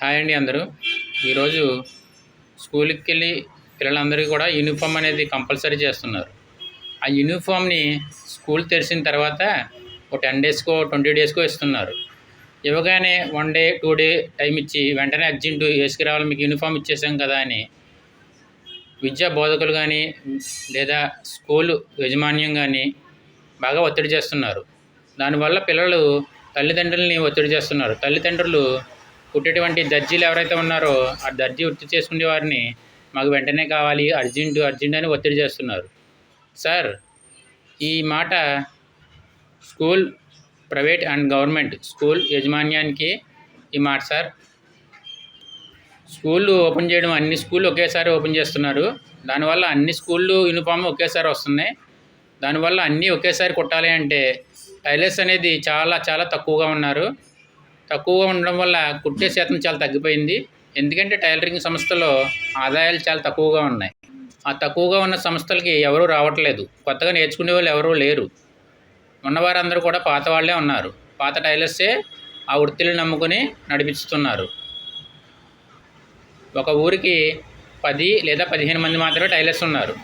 Hi అండి అందరూ. ఈరోజు స్కూల్కి వెళ్ళి పిల్లలందరికీ కూడా యూనిఫామ్ అనేది కంపల్సరీ చేస్తున్నారు. ఆ యూనిఫామ్ని స్కూల్ తెరిచిన తర్వాత ఒక 10 డేస్కో 20 డేస్కో ఇస్తున్నారు. ఇవ్వగానే 1 డే 2 డే టైం ఇచ్చి వెంటనే అర్జెంటు వేసుకురావాలి, మీకు యూనిఫామ్ ఇచ్చేసాం కదా అని విద్యా బోధకులు కానీ లేదా స్కూలు యాజమాన్యం కానీ బాగా ఒత్తిడి చేస్తున్నారు. దానివల్ల పిల్లలు తల్లిదండ్రులని ఒత్తిడి చేస్తున్నారు. తల్లిదండ్రులు పుట్టేటువంటి దర్జీలు ఎవరైతే ఉన్నారో ఆ దర్జీ వృత్తి చేసుకునే వారిని మాకు వెంటనే కావాలి, అర్జెంటు అని ఒత్తిడి చేస్తున్నారు. సార్, ఈ మాట school private and government school యాజమాన్యానికి ఈ మాట సార్. స్కూళ్ళు ఓపెన్ చేయడం, అన్ని స్కూళ్ళు ఒకేసారి ఓపెన్ చేస్తున్నారు. దానివల్ల అన్ని స్కూళ్ళు యూనిఫామ్ ఒకేసారి వస్తున్నాయి. దానివల్ల అన్నీ ఒకేసారి కుట్టాలి అంటే టైలర్స్ అనేది చాలా చాలా తక్కువగా ఉన్నారు. తక్కువగా ఉండడం వల్ల కుట్టే శాతం చాలా తగ్గిపోయింది. ఎందుకంటే టైలరింగ్ సంస్థలో ఆదాయాలు చాలా తక్కువగా ఉన్నాయి. ఆ తక్కువగా ఉన్న సంస్థలకి ఎవరూ రావట్లేదు. కొత్తగా నేర్చుకునే వాళ్ళు ఎవరూ లేరు. ఉన్నవారందరూ కూడా పాత వాళ్ళే ఉన్నారు. పాత టైలర్సే ఆ వృత్తిని నమ్ముకొని నడిపిస్తున్నారు. ఒక ఊరికి 10 లేదా 15 మంది మాత్రమే టైలర్స్ ఉన్నారు.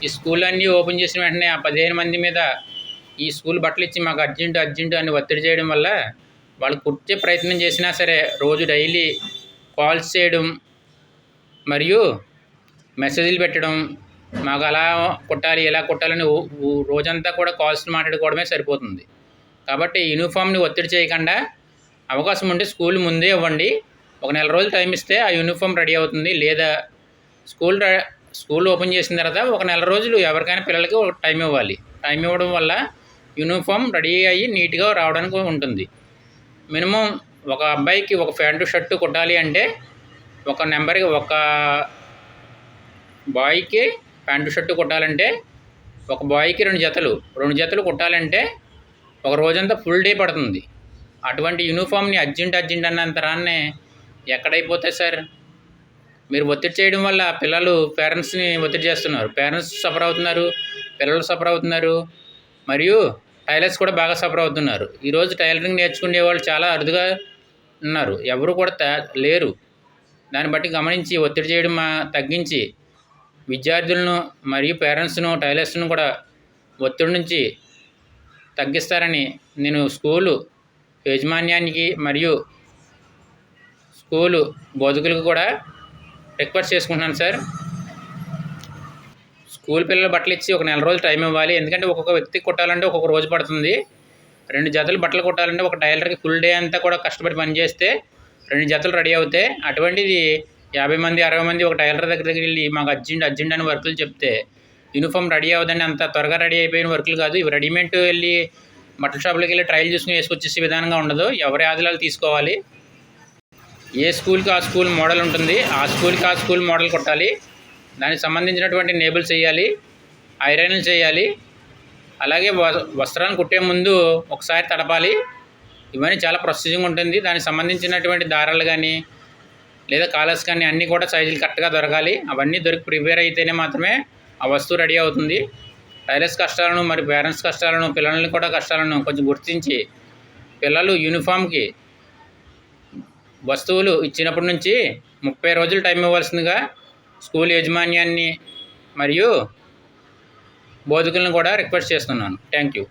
ఈ స్కూల్ అన్నీ ఓపెన్ చేసిన వెంటనే ఆ 15 మంది మీద ఈ స్కూల్ బట్టలు ఇచ్చి మాకు అర్జెంటు అని ఒత్తిడి చేయడం వల్ల వాళ్ళు కుట్టే ప్రయత్నం చేసినా సరే రోజు డైలీ కాల్స్ చేయడం మరియు మెసేజ్లు పెట్టడం, మాకు అలా కుట్టాలి ఇలా కుట్టాలని రోజంతా కూడా కాల్స్ మాట్లాడుకోవడమే సరిపోతుంది. కాబట్టి యూనిఫామ్ని ఒత్తిడి చేయకుండా అవకాశం ఉంటే స్కూల్ ముందే ఇవ్వండి. ఒక నెల రోజులు టైం ఇస్తే ఆ యూనిఫామ్ రెడీ అవుతుంది. లేదా స్కూల్ ఓపెన్ చేసిన తర్వాత ఒక నెల రోజులు ఎవరికైనా పిల్లలకి ఒక టైం ఇవ్వాలి. టైం ఇవ్వడం వల్ల యూనిఫామ్ రెడీ అయ్యి నీట్గా రావడానికి ఉంటుంది. మినిమం ఒక అబ్బాయికి ఒక ప్యాంటు షర్టు కుట్టాలి అంటే ఒక బాయ్కి ప్యాంటు షర్టు కుట్టాలంటే ఒక బాయ్కి 2 జతలు కుట్టాలంటే ఒక రోజంతా ఫుల్ డే పడుతుంది. అటువంటి యూనిఫామ్ని అర్జెంట్ అన్నంతరాన్నే ఎక్కడైపోతాయి సార్? మీరు ఒత్తిడి చేయడం వల్ల పిల్లలు పేరెంట్స్ని ఒత్తిడి చేస్తున్నారు. పేరెంట్స్ సఫర్ అవుతున్నారు, పిల్లలు సఫర్ అవుతున్నారు, మరియు టైలర్స్ కూడా బాగా సఫర్ అవుతున్నారు. ఈరోజు టైలరింగ్ నేర్చుకునే వాళ్ళు చాలా అరుదుగా ఉన్నారు. ఎవరు కూడా లేరు. దాన్ని బట్టి గమనించి ఒత్తిడి చేయడం తగ్గించి విద్యార్థులను మరియు పేరెంట్స్ను టైలర్స్ను కూడా ఒత్తిడి నుంచి తగ్గిస్తారని నేను స్కూలు యాజమాన్యానికి మరియు స్కూలు బోధకులకు కూడా రిక్వెస్ట్ చేసుకుంటున్నాను సార్. స్కూల్ పిల్లల బట్టలు ఇచ్చి ఒక నెల రోజులు టైం ఇవ్వాలి. ఎందుకంటే ఒక్కొక్క వ్యక్తికి కుట్టాలంటే ఒక్కొక్క రోజు పడుతుంది. 2 జతలు బట్టలు కుట్టాలంటే ఒక టైలర్కి ఫుల్ డే అంతా కూడా కష్టపడి పనిచేస్తే 2 జతలు రెడీ అవుతాయి. అటువంటిది 50 మంది 60 మంది ఒక టైలర్ దగ్గరికి వెళ్ళి మాకు అర్జెంట్ అని వర్కులు చెప్తే యూనిఫామ్ రెడీ అవుతుందని అంత త్వరగా రెడీ అయిపోయిన వర్కులు కాదు. ఇవి రెడీమేడ్ వెళ్ళి బట్టల షాపులోకి వెళ్ళి ట్రయల్ చూసుకుని వేసుకొచ్చేసే విధానంగా ఉండదు. ఎవరి ఆదిలాలు తీసుకోవాలి. ఏ స్కూల్కి ఆ స్కూల్ మోడల్ ఉంటుంది. ఆ స్కూల్కి ఆ స్కూల్ మోడల్ కుట్టాలి. దానికి సంబంధించినటువంటి నేబుల్స్ చేయాలి, ఐరన్లు చేయాలి. అలాగే వస్త్రాన్ని కుట్టే ముందు ఒకసారి తడపాలి. ఇవన్నీ చాలా ప్రొసీజింగ్ ఉంటుంది. దానికి సంబంధించినటువంటి దారాలు కానీ లేదా కాలర్స్ కానీ అన్నీ కూడా సైజులు కరెక్ట్గా దొరకాలి. అవన్నీ ప్రిపేర్ అయితేనే మాత్రమే ఆ వస్తువు రెడీ అవుతుంది. టైలర్స్ కష్టాలను మరి పేరెంట్స్ కష్టాలను పిల్లల్ని కూడా కష్టాలను కొంచెం గుర్తించి పిల్లలు యూనిఫామ్కి వస్తువులు ఇచ్చినప్పటి నుంచి 30 రోజులు టైం ఇవ్వాల్సిందిగా స్కూల్ యాజమాన్యాన్ని మరియు బోధకులను కూడా రిక్వెస్ట్ చేస్తున్నాను. Thank you.